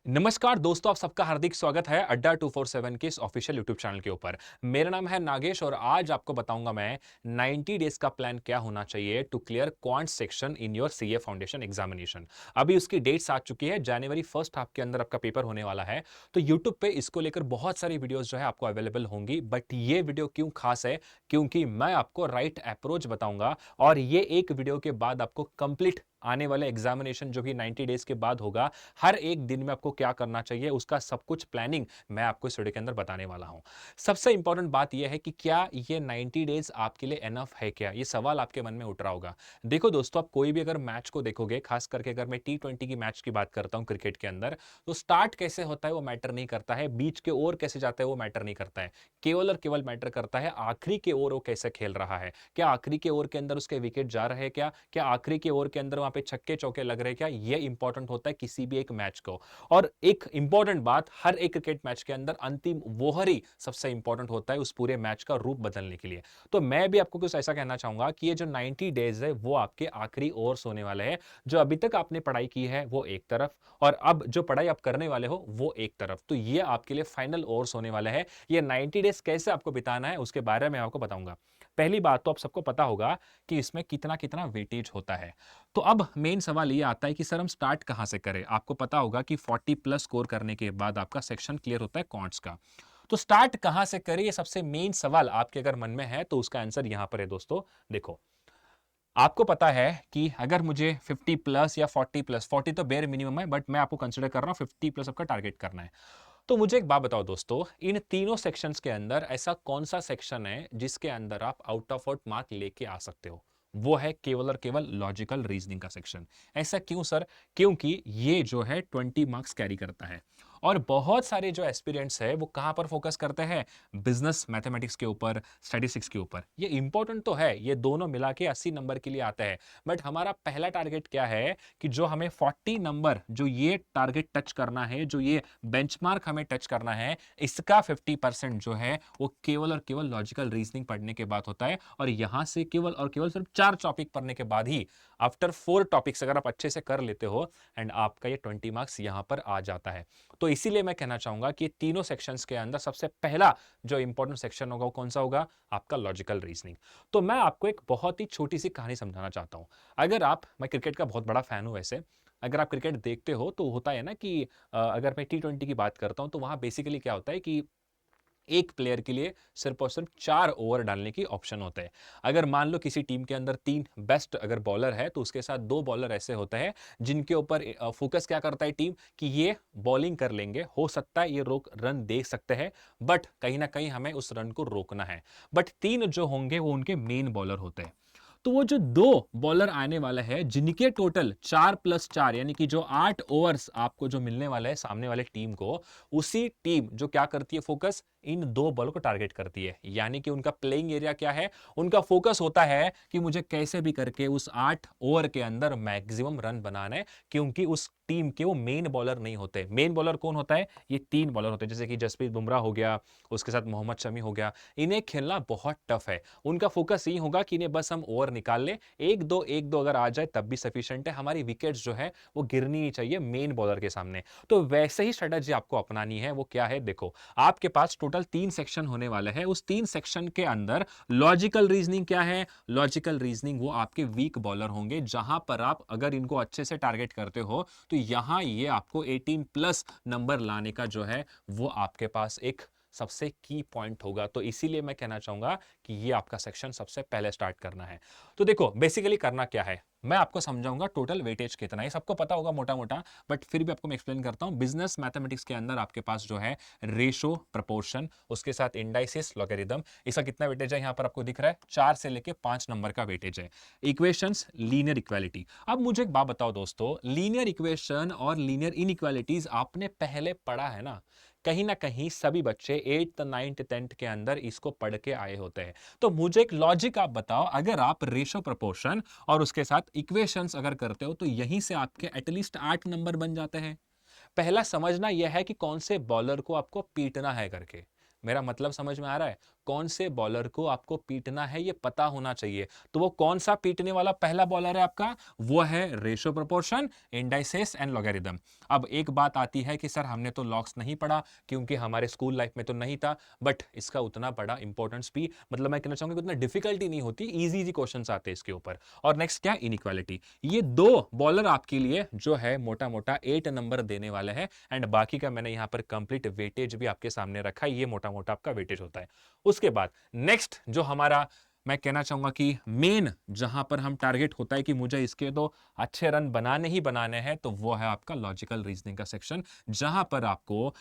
नमस्कार दोस्तों, आप सबका हार्दिक स्वागत है अड्डा 247 के इस ऑफिशियल यूट्यूब चैनल के ऊपर। मेरा नाम है नागेश और आज आपको बताऊंगा मैं 90 डेज का प्लान क्या होना चाहिए to clear quant section in your CA foundation examination. अभी उसकी डेट्स आ चुकी है, जनवरी फर्स्ट हाफ के अंदर आपका पेपर होने वाला है। तो यूट्यूब पे इसको लेकर बहुत सारी वीडियोस जो है आपको अवेलेबल होंगी, बट ये वीडियो क्यों खास है? क्योंकि मैं आपको राइट अप्रोच बताऊंगा और ये एक वीडियो के बाद आपको कंप्लीट आने वाले एग्जामिनेशन जो कि 90 डेज के बाद होगा, हर एक दिन में आपको क्या करना चाहिए उसका सब कुछ प्लानिंग मैं आपको इस वीडियो के अंदर बताने वाला हूं। सबसे इंपॉर्टेंट बात यह है कि क्या ये 90 डेज आपके लिए एनफ है? क्या ये सवाल आपके मन में उठ रहा होगा। देखो दोस्तों, आप कोई भी अगर मैच को देखोगे, खास करके अगर मैं T20 की मैच की बात करता हूं क्रिकेट के अंदर, तो स्टार्ट कैसे होता है वो मैटर नहीं करता है, बीच के ओवर कैसे जाता है वो मैटर नहीं करता है। केवल और केवल मैटर करता है आखिरी के ओवर वो कैसे खेल रहा है। क्या आखिरी के ओवर के अंदर उसके विकेट जा रहे हैं? क्या आखिरी के ओवर के अंदर वहां पे छक्के चौके लग रहे हैं? क्या ये इंपॉर्टेंट होता है किसी भी एक मैच को। और एक इंपॉर्टेंट बात, हर एक क्रिकेट मैच के अंदर अंतिम ओवर ही सबसे इंपॉर्टेंट होता है उस पूरे मैच का रूप बदलने के लिए। तो मैं भी आपको कुछ ऐसा कहना चाहूंगा कि ये जो 90 डेज है वो आपके आखिरी ओवर्स होने वाले हैं। जो अभी तक आपने पढ़ाई की है वो एक तरफ, और अब जो पढ़ाई आप करने वाले हो वो एक तरफ। तो ये आपके लिए फाइनल ओवर्स होने वाले हैं। ये 90 डेज कैसे आपको बिताना है उसके बारे में आपको बताऊंगा। पहली बात तो आप सबको पता होगा कि इसमें कितना कितना वेटेज होता है। तो अब मेन सवाल ये आता है कि सर हम स्टार्ट कहां से करें? आपको पता होगा कि 40 प्लस स्कोर करने के बाद आपका सेक्शन क्लियर होता है क्वांट्स का। तो स्टार्ट कहां से करें, ये सबसे मेन सवाल आपके अगर मन में है तो उसका आंसर यहां पर है दोस्तों। देखो, आपको पता है कि अगर मुझे 50 प्लस या 40 प्लस, 40 तो बेयर मिनिमम है बट मैं आपको कंसिडर कर रहा हूं 50 प्लस आपका टारगेट करना है। तो मुझे एक बात बताओ दोस्तों, इन तीनों सेक्शंस के अंदर ऐसा कौन सा सेक्शन है जिसके अंदर आप आउट ऑफ आउट मार्क लेके आ सकते हो? वो है केवल और केवल लॉजिकल रीजनिंग का सेक्शन। ऐसा क्यों सर? क्योंकि ये जो है 20 मार्क्स कैरी करता है। और बहुत सारे जो एस्पिरेंट्स है वो कहां पर फोकस करते हैं? बिजनेस मैथमेटिक्स के ऊपर, स्टैटिस्टिक्स के ऊपर। ये इंपॉर्टेंट तो है, ये दोनों मिला के 80 नंबर के लिए आता है। बट हमारा पहला टारगेट क्या है कि जो हमें 40 नंबर, जो ये टारगेट टच करना है, जो ये बेंचमार्क हमें टच करना है, इसका 50% जो है वो केवल और केवल लॉजिकल रीजनिंग पढ़ने के बाद होता है। और यहां से केवल और केवल सिर्फ 4 टॉपिक पढ़ने के बाद ही, आफ्टर 4 टॉपिक्स अगर आप अच्छे से कर लेते हो, एंड आपका ये 20 मार्क्स यहां पर आ जाता है। तो इसीलिए मैं कहना चाहूंगा कि तीनों सेक्शंस के अंदर सबसे पहला जो इंपॉर्टेंट सेक्शन होगा वो कौन सा होगा? आपका लॉजिकल रीजनिंग। तो मैं आपको एक बहुत ही छोटी सी कहानी समझाना चाहता हूं। अगर आप, मैं क्रिकेट का बहुत बड़ा फैन हूं वैसे, अगर आप क्रिकेट देखते हो तो होता है ना कि अगर मैं T20 की बात करता हूं तो वहां बेसिकली क्या होता है कि एक प्लेयर के लिए सिर्फ और सिर्फ 4 ओवर डालने की ऑप्शन होता है। अगर मान लो किसी टीम के अंदर 3 बेस्ट अगर बॉलर है तो उसके साथ 2 बॉलर ऐसे होते हैं जिनके ऊपर फोकस क्या करता है टीम, कि ये बॉलिंग कर लेंगे, हो सकता है ये रोक रन दे सकते हैं, बट कहीं ना कहीं हमें उस रन को रोकना है। बट 3 जो होंगे वो उनके मेन बॉलर होते हैं। तो वो जो 2 बॉलर आने वाला है जिनके टोटल 4+4 यानी कि जो 8 ओवर्स आपको जो मिलने वाला है सामने वाले टीम को, उसी टीम जो क्या करती है फोकस, इन 2 बॉल को टारगेट करती है। यानी कि उनका प्लेइंग एरिया क्या है? उनका फोकस होता है कि मुझे कैसे भी करके उस 8 ओवर के अंदर मैक्सिमम रन बनाना है। क्योंकि उस टीम के वो मेन बॉलर नहीं होते। मेन बॉलर कौन होता है? ये 3 बॉलर होते हैं, जैसे कि जसप्रीत बुमराह हो गया, उसके साथ मोहम्मद शमी हो गया। इन्हें खेलना बहुत टफ है। उनका फोकस यही होगा कि इन्हें बस हम ओवर निकाल लें, एक दो अगर आ जाए तब भी सफिशिएंट है, हमारी विकेट्स जो है वो गिरनी नहीं चाहिए मेन बॉलर के सामने। तो वैसे ही स्ट्रेटजी आपको अपनानी है। वो क्या है? देखो, आपके पास टोटल 3 सेक्शन होने वाले हैं। उस 3 सेक्शन के अंदर लॉजिकल रीजनिंग क्या है? लॉजिकल रीजनिंग वो आपके वीक बॉलर होंगे, जहां पर आप अगर इनको अच्छे से टारगेट करते हो तो यहां ये आपको 18 प्लस नंबर लाने का जो है वो आपके पास एक सबसे की पॉइंट होगा। तो इसीलिए मैं कहना चाहूंगा कि ये आपका सेक्शन सबसे पहले स्टार्ट करना है। तो देखो, बेसिकली करना क्या है, मैं आपको समझाऊंगा टोटल वेटेज कितना है, सबको पता होगा मोटा मोटा, बट फिर भी आपको मैं एक्सप्लेन करता हूं। बिजनेस मैथमेटिक्स के अंदर आपके पास जो है रेशो, प्रपोर्शन, उसके साथ इंडाइसिस, लॉगरिदम, इसका कितना वेटेज है यहां पर आपको दिख रहा है? 4 से लेके 5 नंबर का वेटेज है। Equations, linear equality. अब मुझे एक बात बताओ दोस्तों, लीनियर इक्वेशन और लीनियर इनइक्वालिटीज आपने पहले पढ़ा है ना? कहीं ना कहीं सभी बच्चे 8th 9th 10th के अंदर इसको पढ़ के आए होते हैं। तो मुझे एक लॉजिक आप बताओ, अगर आप रेशो, प्रपोर्शन और उसके साथ इक्वेशंस अगर करते हो तो यहीं से आपके एटलीस्ट 8 नंबर बन जाते हैं। पहला समझना यह है कि कौन से बॉलर को आपको पीटना है करके। मेरा मतलब समझ में आ रहा है? कौन से बॉलर को आपको पीटना है ये पता होना चाहिए। तो वो कौन सा पीटने वाला पहला बॉलर है आपका, वो है ratio proportion, indices and logarithm. अब एक बात आती है कि सर हमने तो लॉग्स नहीं पढ़ा क्योंकि हमारे स्कूल लाइफ में तो नहीं था, बट इसका उतना बड़ा इंपॉर्टेंस भी, मतलब मैं कहना चाहूंगा कि उतना डिफिकल्टी नहीं होती, इजी इजी क्वेश्चंस आते हैं इसके ऊपर। और नेक्स्ट क्या, इनइक्वालिटी। ये दो बॉलर आपके लिए जो है मोटा मोटा 8 नंबर देने वाले हैं, एंड बाकी का मैंने यहां पर कंप्लीट वेटेज भी आपके सामने रखा है, ये मोटा मोटा आपका वेटेज होता है। उसके बाद नेक्स्ट जो हमारा, मैं कहना चाहूंगा कि मेन जहां पर हम टारगेट होता है कि मुझे इसके तो अच्छे रन बनाने ही बनाने हैं, तो वो है आपका लॉजिकल रीजनिंग का सेक्शन, जहां पर आपको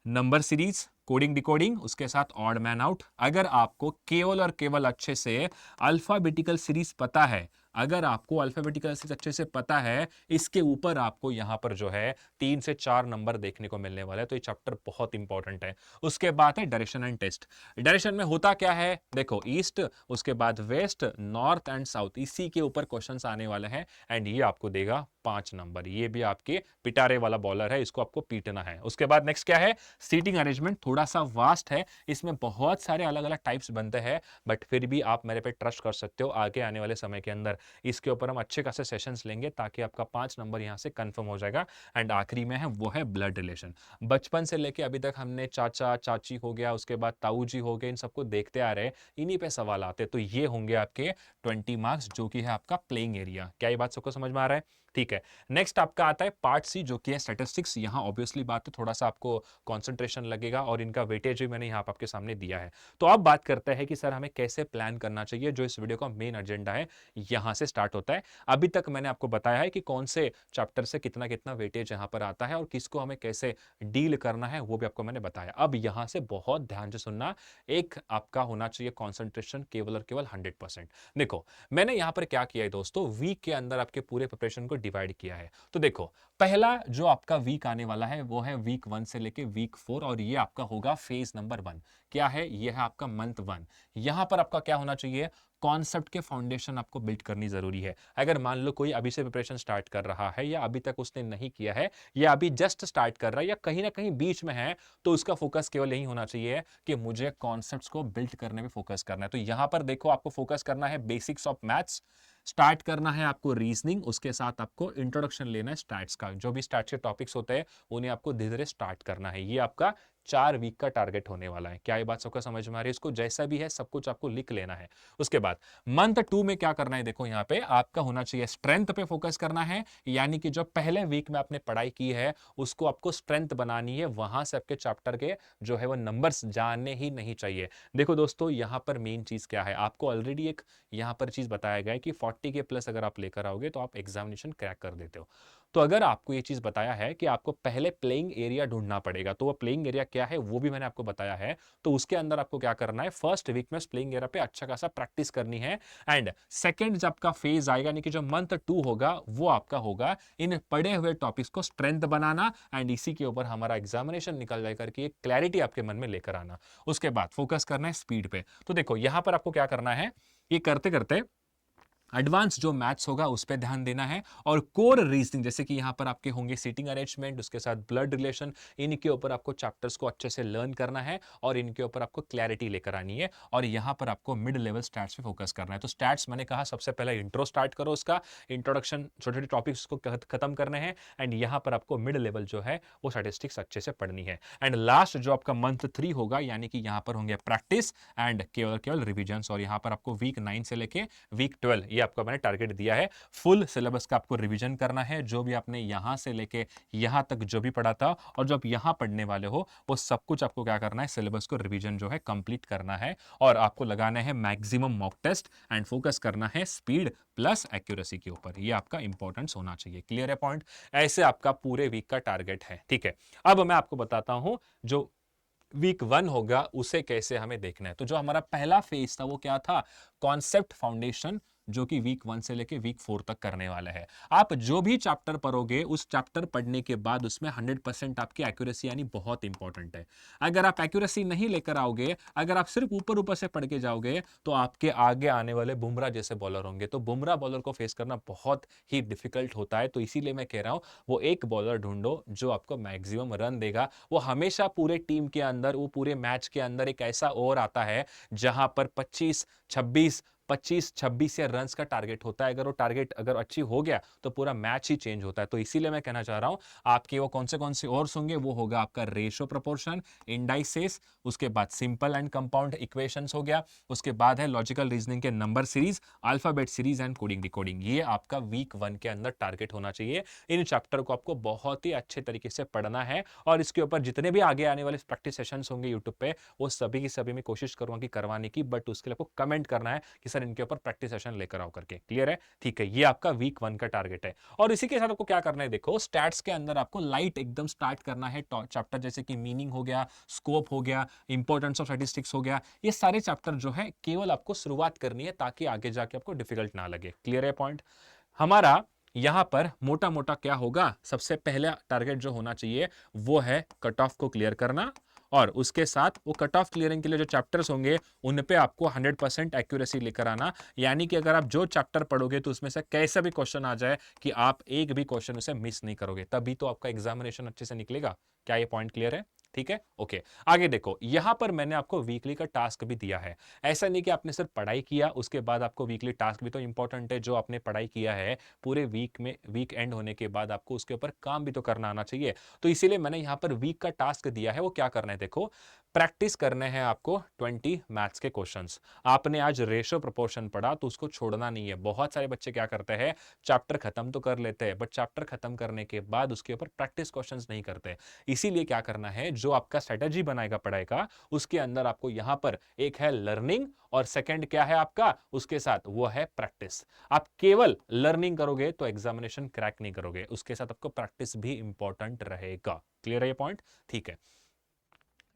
नंबर सीरीज, कोडिंग डिकोडिंग, उसके साथ ऑड मैन आउट। अगर आपको केवल और केवल अच्छे से अल्फाबेटिकल सीरीज पता है, अगर आपको अल्फाबेटिकल सीरीज अच्छे से पता है, इसके ऊपर आपको यहां पर जो है 3 से 4 नंबर देखने को मिलने वाला है, तो ये चैप्टर बहुत इंपॉर्टेंट है। उसके बाद है डायरेक्शन एंड टेस्ट। डायरेक्शन में होता क्या है, देखो ईस्ट, उसके बाद वेस्ट, नॉर्थ एंड साउथ, इसी के ऊपर क्वेश्चंस आने वाले हैं, एंड ये आपको देगा 5 नंबर। ये भी आपके पिटारे वाला बॉलर है, इसको आपको पीटना है। उसके बाद नेक्स्ट क्या है, सीटिंग अरेंजमेंट। थोड़ा सा वास्ट है, इसमें बहुत सारे अलग अलग टाइप्स बनते हैं, बट फिर भी आप मेरे पे ट्रस्ट कर सकते हो, आगे आने वाले समय के अंदर इसके ऊपर हम अच्छे खासे सेशंस लेंगे, ताकि आपका 5 नंबर यहां से कंफर्म हो जाएगा। एंड आखिरी में है वो है ब्लड रिलेशन। बचपन से लेके अभी तक हमने चाचा चाची हो गया, उसके बाद ताऊ जी हो गए, इन सबको देखते आ रहे हैं, इन्हीं पे सवाल आते हैं। तो ये होंगे आपके 20 मार्क्स, जो कि है आपका प्लेइंग एरिया। क्या ये बात सबको समझ में आ रहा है? ठीक है। नेक्स्ट आपका आता है पार्ट सी, जो कि है स्टैटिस्टिक्स। यहां ऑब्वियसली बात है, थोड़ा सा आपको कंसंट्रेशन लगेगा, और इनका वेटेज भी मैंने यहां पर आपके सामने दिया है। तो अब बात करते हैं कि सर हमें कैसे प्लान करना चाहिए, जो इस वीडियो का मेन एजेंडा है यहां से स्टार्ट होता है। अभी तक मैंने आपको बताया है कि कौन से चैप्टर से कितना कितना वेटेज यहां पर आता है, और किसको हमें कैसे डील करना है वो भी आपको मैंने बताया। अब यहां से बहुत ध्यान से सुनना, एक आपका होना चाहिए कॉन्सेंट्रेशन केवल और केवल 100%। देखो मैंने यहां पर क्या किया है दोस्तों, वीक के अंदर आपके पूरे प्रिपरेशन को डिवाइड किया है। तो देखो पहला जो आपका वीक आने वाला है वो है वीक 1 से लेके वीक 4, और ये आपका होगा फेज नंबर 1। क्या है, ये है आपका मंथ 1। यहां पर आपका क्या होना चाहिए, कॉन्सेप्ट के फाउंडेशन आपको बिल्ड करनी जरूरी है। अगर मान लो कोई अभी से प्रिपरेशन स्टार्ट कर रहा है, या अभी तक उसने नहीं किया है, या अभी जस्ट स्टार्ट कर रहा है, या कहीं ना कहीं बीच में है, तो उसका फोकस केवल यही होना चाहिए कि मुझे कॉन्सेप्ट्स को बिल्ड करने में फोकस करना है। तो यहां पर देखो आपको फोकस करना है बेसिक्स ऑफ मैथ्स, स्टार्ट करना है आपको रीजनिंग, उसके साथ आपको इंट्रोडक्शन लेना है स्टैट्स का। जो भी स्टैट्स के टॉपिक्स होते हैं उन्हें आपको धीरे धीरे स्टार्ट करना है। ये आपका 4 वीक का टारगेट होने वाला है। क्या ये बात सबका समझ में आ रही है? इसको जैसा भी है सब कुछ आपको लिख लेना है। उसके बाद मंथ 2 में क्या करना है, देखो यहाँ पे आपका होना चाहिए स्ट्रेंथ पे फोकस करना है, यानी कि जो पहले वीक में आपने पढ़ाई की है उसको आपको स्ट्रेंथ बनानी है, वहां से आपके चैप्टर के जो है वो नंबर्स जाने ही नहीं चाहिए। देखो दोस्तों यहाँ पर मेन चीज क्या है, आपको ऑलरेडी एक यहाँ पर चीज बताया गया है कि 40 के प्लस अगर आप लेकर आओगे तो आप एग्जामिनेशन क्रैक कर देते हो। तो अगर आपको ये चीज बताया है कि आपको पहले प्लेइंग एरिया ढूंढना पड़ेगा, तो वो प्लेइंग एरिया क्या है वो भी मैंने आपको बताया है। तो उसके अंदर आपको क्या करना है, फर्स्ट वीक में प्लेइंग एरिया पे अच्छा खासा प्रैक्टिस करनी है, एंड सेकंड जब का फेज आएगा, यानी कि जो मंथ 2 होगा वो आपका होगा इन पढ़े हुए टॉपिक्स को स्ट्रेंथ बनाना, एंड इसी के ऊपर हमारा एग्जामिनेशन निकल जाए करके एक क्लैरिटी आपके मन में लेकर आना। उसके बाद फोकस करना है स्पीड पे। तो देखो यहां पर आपको क्या करना है, ये करते करते एडवांस जो मैथ्स होगा उस पर ध्यान देना है, और कोर रीजनिंग जैसे कि यहां पर आपके होंगे सीटिंग अरेंजमेंट, उसके साथ ब्लड रिलेशन, इनके ऊपर आपको चैप्टर्स को अच्छे से लर्न करना है, और इनके ऊपर आपको क्लैरिटी लेकर आनी है। और यहां पर आपको मिड लेवल स्टैट्स पे फोकस करना है। तो स्टैट्स मैंने कहा सबसे पहले इंट्रो स्टार्ट करो, उसका इंट्रोडक्शन, छोटे छोटे टॉपिक्स को खत्म करने हैं, एंड यहां पर आपको मिड लेवल जो है वो स्टैटिस्टिक्स अच्छे से पढ़नी है। एंड लास्ट जो आपका मंथ 3 होगा, यानी कि यहां पर होंगे प्रैक्टिस एंड केवल केवल रिविजन, और यहां पर आपको वीक 9 से लेके वीक 12 ये आपका मैंने टारगेट दिया है। फुल सिलेबस का आपको रिवीजन करना है, जो भी आपने यहां से लेके यहां तक जो भी पढ़ा था और जो आप यहां पढ़ने वाले हो वो सब कुछ आपको क्या करना है, सिलेबस को रिवीजन जो है कंप्लीट करना है, और आपको लगाना है maximum mock test, and focus करना है स्पीड प्लस एक्यूरेसी के ऊपर। ये आपका इंपॉर्टेंस होना चाहिए। क्लियर है पॉइंट? ऐसे आपका पूरे वीक का टारगेट है। ठीक है, अब मैं आपको बताता हूं जो वीक 1 होगा उसे कैसे हमें देखना है। तो जो हमारा पहला फेज था वो क्या था, कॉन्सेप्ट फाउंडेशन जो कि वीक 1 से लेके वीक 4 तक करने वाला है। आप जो भी चैप्टर पढ़ोगे, उस चैप्टर पढ़ने के बाद उसमें 100% आपकी एक्यूरेसी आनी बहुत इंपॉर्टेंट है। अगर आप एक्यूरेसी नहीं लेकर आओगे, अगर आप सिर्फ ऊपर-ऊपर से पढ़ के जाओगे, तो आपके आगे आने वाले बुमराह जैसे बॉलर होंगे। तो बुमराह बॉलर को फेस करना बहुत ही डिफिकल्ट होता है। तो इसीलिए मैं कह रहा हूं, वो एक बॉलर ढूंढो जो आपको मैक्सिमम रन देगा। वो हमेशा पूरे टीम के अंदर, वो पूरे मैच के अंदर एक ऐसा ओवर आता है जहां पर 25-26 या रन्स का टारगेट होता है। अगर वो टारगेट अगर अच्छी हो गया तो पूरा मैच ही चेंज होता है। तो इसीलिए मैं कहना चाह रहा हूं, आपके वो कौन से ओवर्स होंगे, वो होगा आपका रेशो प्रोपोर्शन, इंडाइसेस, उसके बाद सिंपल एंड कंपाउंड इक्वेशंस हो गया, उसके बाद है लॉजिकल रीजनिंग के number series, alphabet series and coding decoding. ये आपका वीक 1 के अंदर टारगेट होना चाहिए। इन चैप्टर को आपको बहुत ही अच्छे तरीके से पढ़ना है और इसके ऊपर जितने भी आगे आने वाले प्रैक्टिस सेशंस होंगे यूट्यूब पे, वो सभी की सभी मैं कोशिश करूंगा कि करवाने की। बट उसके लिए आपको कमेंट करना है कि सर इनके ऊपर प्रैक्टिस सेशन लेकर आओ करके। क्लियर है? ठीक है, ये आपका वीक 1 का टारगेट है। और इसी के साथ आपको क्या करना है, देखो स्टैट्स के अंदर आपको लाइट एकदम स्टार्ट करना है चैप्टर, जैसे कि मीनिंग हो गया, स्कोप हो गया, इंपॉर्टेंस ऑफ स्टैटिस्टिक्स हो गया। ये सारे चैप्टर जो है केवल आपको शुरुआत करनी है ताकि आगे जाके आपको डिफिकल्ट ना लगे। क्लियर है पॉइंट? हमारा यहां पर मोटा मोटा क्या होगा, सबसे पहला टारगेट जो होना चाहिए वो है कट ऑफ को क्लियर करना। और उसके साथ वो कट ऑफ क्लियरिंग के लिए जो चैप्टर्स होंगे उन पे आपको 100% एक्यूरेसी लेकर आना। यानी कि अगर आप जो चैप्टर पढ़ोगे तो उसमें से कैसा भी क्वेश्चन आ जाए कि आप एक भी क्वेश्चन उसे मिस नहीं करोगे, तभी तो आपका एग्जामिनेशन अच्छे से निकलेगा। क्या ये पॉइंट क्लियर है? ठीक है, ओके। आगे देखो, यहां पर मैंने आपको वीकली का टास्क भी दिया है। ऐसा नहीं कि आपने सिर्फ पढ़ाई किया उसके बाद आपको वीकली टास्क भी तो इंपॉर्टेंट है। जो आपने पढ़ाई किया है पूरे वीक में, वीक एंड होने के बाद आपको उसके ऊपर काम भी तो करना आना चाहिए। तो इसीलिए मैंने यहां पर वीक का टास्क दिया है। वो क्या करना है, देखो प्रैक्टिस करने हैं आपको 20 मैथ्स के क्वेश्चंस। आपने आज रेशो प्रोपोर्शन पढ़ा तो उसको छोड़ना नहीं है। बहुत सारे बच्चे क्या करते हैं, चैप्टर खत्म तो कर लेते हैं बट चैप्टर खत्म करने के बाद उसके ऊपर प्रैक्टिस क्वेश्चंस नहीं करते। इसीलिए क्या करना है, जो आपका स्ट्रेटेजी बनाएगा पढ़ाई का, उसके अंदर आपको यहां पर एक है लर्निंग और सेकंड क्या है आपका उसके साथ, वो है प्रैक्टिस। आप केवल लर्निंग करोगे तो एग्जामिनेशन क्रैक नहीं करोगे, उसके साथ आपको प्रैक्टिस भी इंपॉर्टेंट रहेगा। क्लियर है ये पॉइंट? ठीक है।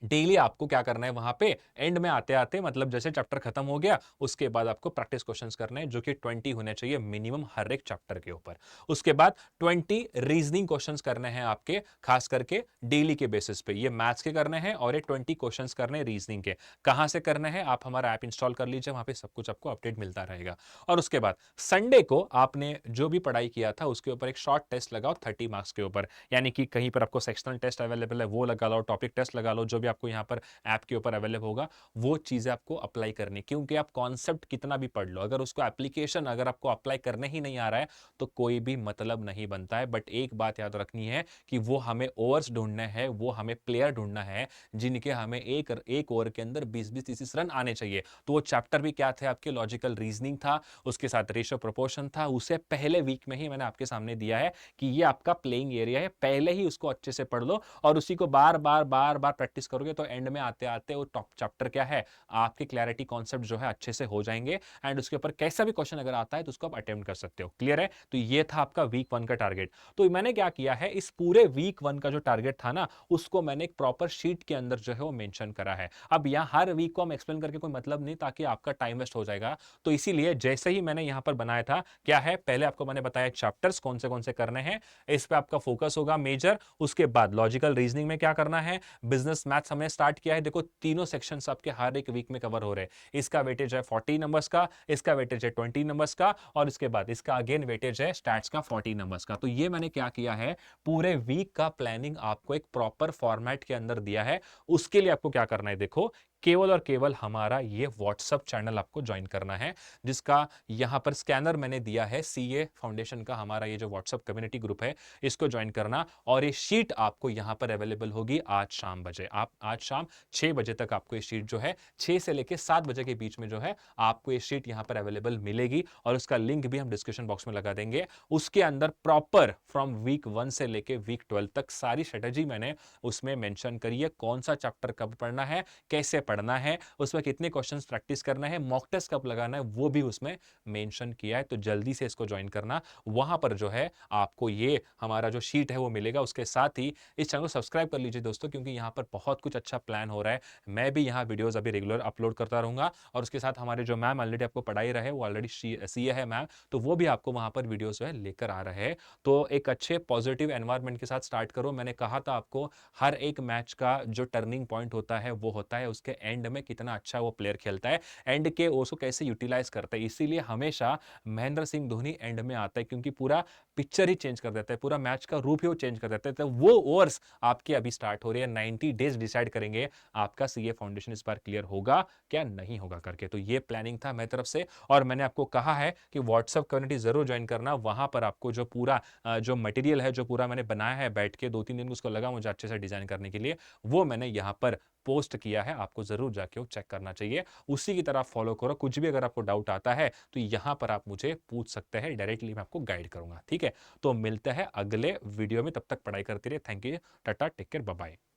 डेली आपको क्या करना है, वहां पे एंड में आते आते, मतलब जैसे चैप्टर खत्म हो गया उसके बाद आपको प्रैक्टिस क्वेश्चंस करने हैं जो कि 20 होने चाहिए मिनिमम हर एक चैप्टर के ऊपर। उसके बाद 20 रीजनिंग क्वेश्चंस करने हैं आपके, खास करके डेली के बेसिस पे। ये मैथ्स के करने हैं और ये 20 क्वेश्चंस करने हैं रीजनिंग के। कहां से करने हैं, आप हमारा ऐप इंस्टॉल कर लीजिए, वहां पे सब कुछ आपको अपडेट मिलता रहेगा। और उसके बाद संडे को आपने जो भी पढ़ाई किया था उसके ऊपर एक शॉर्ट टेस्ट लगाओ 30 मार्क्स के ऊपर। यानी कि कहीं पर आपको सेक्शनल टेस्ट अवेलेबल है वो लगा लो, टॉपिक टेस्ट लगा लो, जो भी आपको यहाँ पर ऐप के ऊपर अवेलेबल होगा वो चीजें आपको अप्लाई करनी। क्योंकि आप कॉन्सेप्ट कितना भी पढ़ लो, अगर उसको एप्लीकेशन अगर आपको अप्लाई करने ही नहीं आ रहा है तो कोई भी मतलब नहीं बनता है। बट एक बात याद रखनी है कि वो हमें ओवर्स ढूंढने हैं, वो हमें प्लेयर ढूंढना है जिनके हमें एक ओवर के अंदर 20-20-30 रन आने चाहिए। तो वो चैप्टर भी क्या थे आपके, लॉजिकल रीजनिंग था, उसके साथ रेशियो प्रोपोर्शन था। उसे पहले वीक में ही मैंने आपके सामने दिया है कि ये आपका प्लेइंग एरिया है, पहले ही उसको अच्छे से पढ़ लो और उसी को बार बार बार बार प्रैक्टिस करोगे तो एंड में आते आते वो टॉप चैप्टर क्या है, आपके क्लैरिटी कॉन्सेप्ट जो है अच्छे से हो जाएंगे एंड उसके ऊपर कैसा भी क्वेश्चन अगर आता है तो उसको आप अटेम्प्ट कर सकते हो। क्लियर है? तो ये था आपका वीक 1 का टारगेट। तो मैंने क्या किया है, इस पूरे वीक 1 का जो टारगेट था ना, उसको मैंने एक प्रॉपर शीट के अंदर जो है वो मेंशन करा है। अब यहां हर वीक को हम एक्सप्लेन करके कोई मतलब नहीं, ताकि आपका टाइम वेस्ट हो जाएगा। तो इसीलिए जैसे ही मैंने यहां पर बनाया था, क्या है, पहले आपको मैंने बताया चैप्टर्स कौन से करने हैं, इस पे आपका फोकस होगा मेजर। उसके बाद लॉजिकल रीजनिंग में क्या करना है, बिजनेस मैथ्स हमने स्टार्ट किया है। देखो तीनों सेक्शंस आपके हर एक वीक में कवर हो रहे हैं। इसका वेटेज है 40 नंबर्स का, इसका वेटेज है 20 नंबर्स का और इसके बाद इसका अगेन वेटेज है स्टैट्स का 40 नंबर्स का। तो ये मैंने क्या किया है, पूरे वीक का प्लानिंग आपको एक प्रॉपर फॉर्मेट के अंदर दिया है। उसके लिए आपको क्या करना है, देखो केवल और केवल हमारा ये व्हाट्सएप चैनल आपको ज्वाइन करना है, जिसका यहां पर स्कैनर मैंने दिया है। सीए फाउंडेशन का हमारा ये जो व्हाट्सएप कम्युनिटी ग्रुप है, इसको ज्वाइन करना। और ये शीट आपको यहां पर अवेलेबल होगी आज शाम बजे। आप आज शाम 6 बजे तक आपको ये शीट जो है 6 से लेकर 7 बजे के बीच में जो है आपको ये शीट यहां पर अवेलेबल मिलेगी और उसका लिंक भी हम डिस्क्रिप्शन बॉक्स में लगा देंगे। उसके अंदर प्रॉपर फ्रॉम वीक 1 से लेकर वीक 12 तक सारी स्ट्रेटेजी मैंने उसमें मेंशन करी है। कौन सा चैप्टर कब पढ़ना है, कैसे पढ़ना है, उसमें कितने क्वेश्चंस प्रैक्टिस करना है, मॉक टेस्ट कब लगाना है, वो भी उसमें मेंशन किया है। तो जल्दी से इसको ज्वाइन करना। वहां पर जो है आपको ये हमारा जो शीट है वो मिलेगा। उसके साथ ही इस चैनल को सब्सक्राइब कर लीजिए दोस्तों, क्योंकि यहाँ पर बहुत कुछ अच्छा प्लान हो रहा है। मैं भी यहाँ वीडियोस अभी रेगुलर अपलोड करता रहूंगा, और उसके साथ हमारे जो मैम ऑलरेडी आपको पढ़ाई रहे, वो ऑलरेडी सीए है मैम, तो वो भी आपको वहां पर वीडियोस जो है लेकर आ रहे हैं। तो एक अच्छे पॉजिटिव एनवायरनमेंट के साथ स्टार्ट करो। मैंने कहा था आपको, हर एक मैच का जो टर्निंग पॉइंट होता है वो होता है उसके एंड में कितना अच्छा वो प्लेयर खेलता है, एंड के ओवर्स को कैसे यूटिलाइज करता है। इसीलिए हमेशा महेंद्र सिंह धोनी एंड में आता है, क्योंकि पूरा पिक्चर ही चेंज कर देता है, पूरा मैच का रूप ही वो चेंज कर देता है। तो वो ओवर्स आपके अभी स्टार्ट हो रही है, 90 डेज डिसाइड करेंगे आपका सीए फाउंडेशन इस बार क्लियर होगा क्या नहीं होगा करके। तो ये प्लानिंग था मेरी तरफ से, और मैंने आपको कहा है कि व्हाट्सएप कम्युनिटी जरूर ज्वाइन करना। वहां पर आपको जो पूरा जो मटेरियल है, जो पूरा मैंने बनाया है बैठ के 2-3 दिन उसको लगा मुझे अच्छे से डिजाइन करने के लिए, वो मैंने यहाँ पर पोस्ट किया है। आपको जरूर जाके वो चेक करना चाहिए, उसी की तरह फॉलो करो। कुछ भी अगर आपको डाउट आता है तो यहां पर आप मुझे पूछ सकते हैं, डायरेक्टली मैं आपको गाइड करूंगा। ठीक है, तो मिलते हैं अगले वीडियो में, तब तक पढ़ाई करते रहिए। Thank you, tata, take care, bye bye.